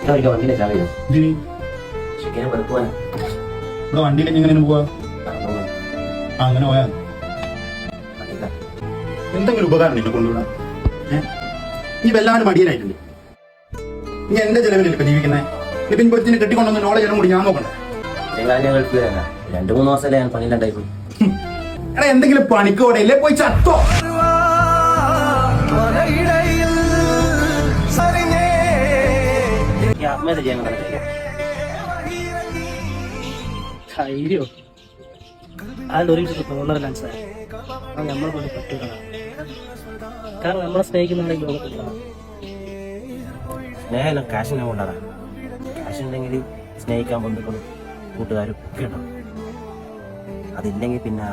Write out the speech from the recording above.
വണ്ടിയിലെ ചാവിയോ ഇതിന് ശരിക്കും വെറുക്കുവാനാ ഇവിടെ വണ്ടിയിലേക്ക് എങ്ങനെ പോവാ? അങ്ങനെ പോയാ എന്തെങ്കിലും ഉപകാരം നിന്നെ കൊണ്ടുവിടാം. നീ വല്ലാണ്ട് മടിയനായിട്ടുണ്ട്. നീ എന്റെ ചെലവിലല്ലേ ഇപ്പൊ ജീവിക്കുന്നത്. ഇപ്പൊ കൊച്ചിനെ കെട്ടിക്കൊണ്ടൊന്ന് നോളെ ജനം കൂടി ഞാൻ നോക്കണ്ടേ? ഞാൻ ഗൾഫിൽ വരാനാ 2-3 മാസമല്ലേ ഞാൻ പണിയിലുണ്ടായി പോയി. എടാ എന്തെങ്കിലും പണിക്കോടെയല്ലേ പോയി ചത്തോ. ആത്മഹത്യ ചെയ്യാൻ ധൈര്യോ അതിൽ ഒരുമിച്ച് തോന്നറില്ല മനസ്സിലായി. അത് നമ്മളെ കൊണ്ട് പറ്റൂല. കാരണം നമ്മളെ സ്നേഹിക്കുന്നുണ്ടെങ്കിൽ ലോകത്തില്ല. സ്നേഹം കാശിനെ കൊണ്ടാണ്. കാശുണ്ടെങ്കിൽ സ്നേഹിക്കാൻ ബന്ധുക്കളും കൂട്ടുകാരും ഒക്കെ ഉണ്ടാവും. അതില്ലെങ്കിൽ പിന്നെ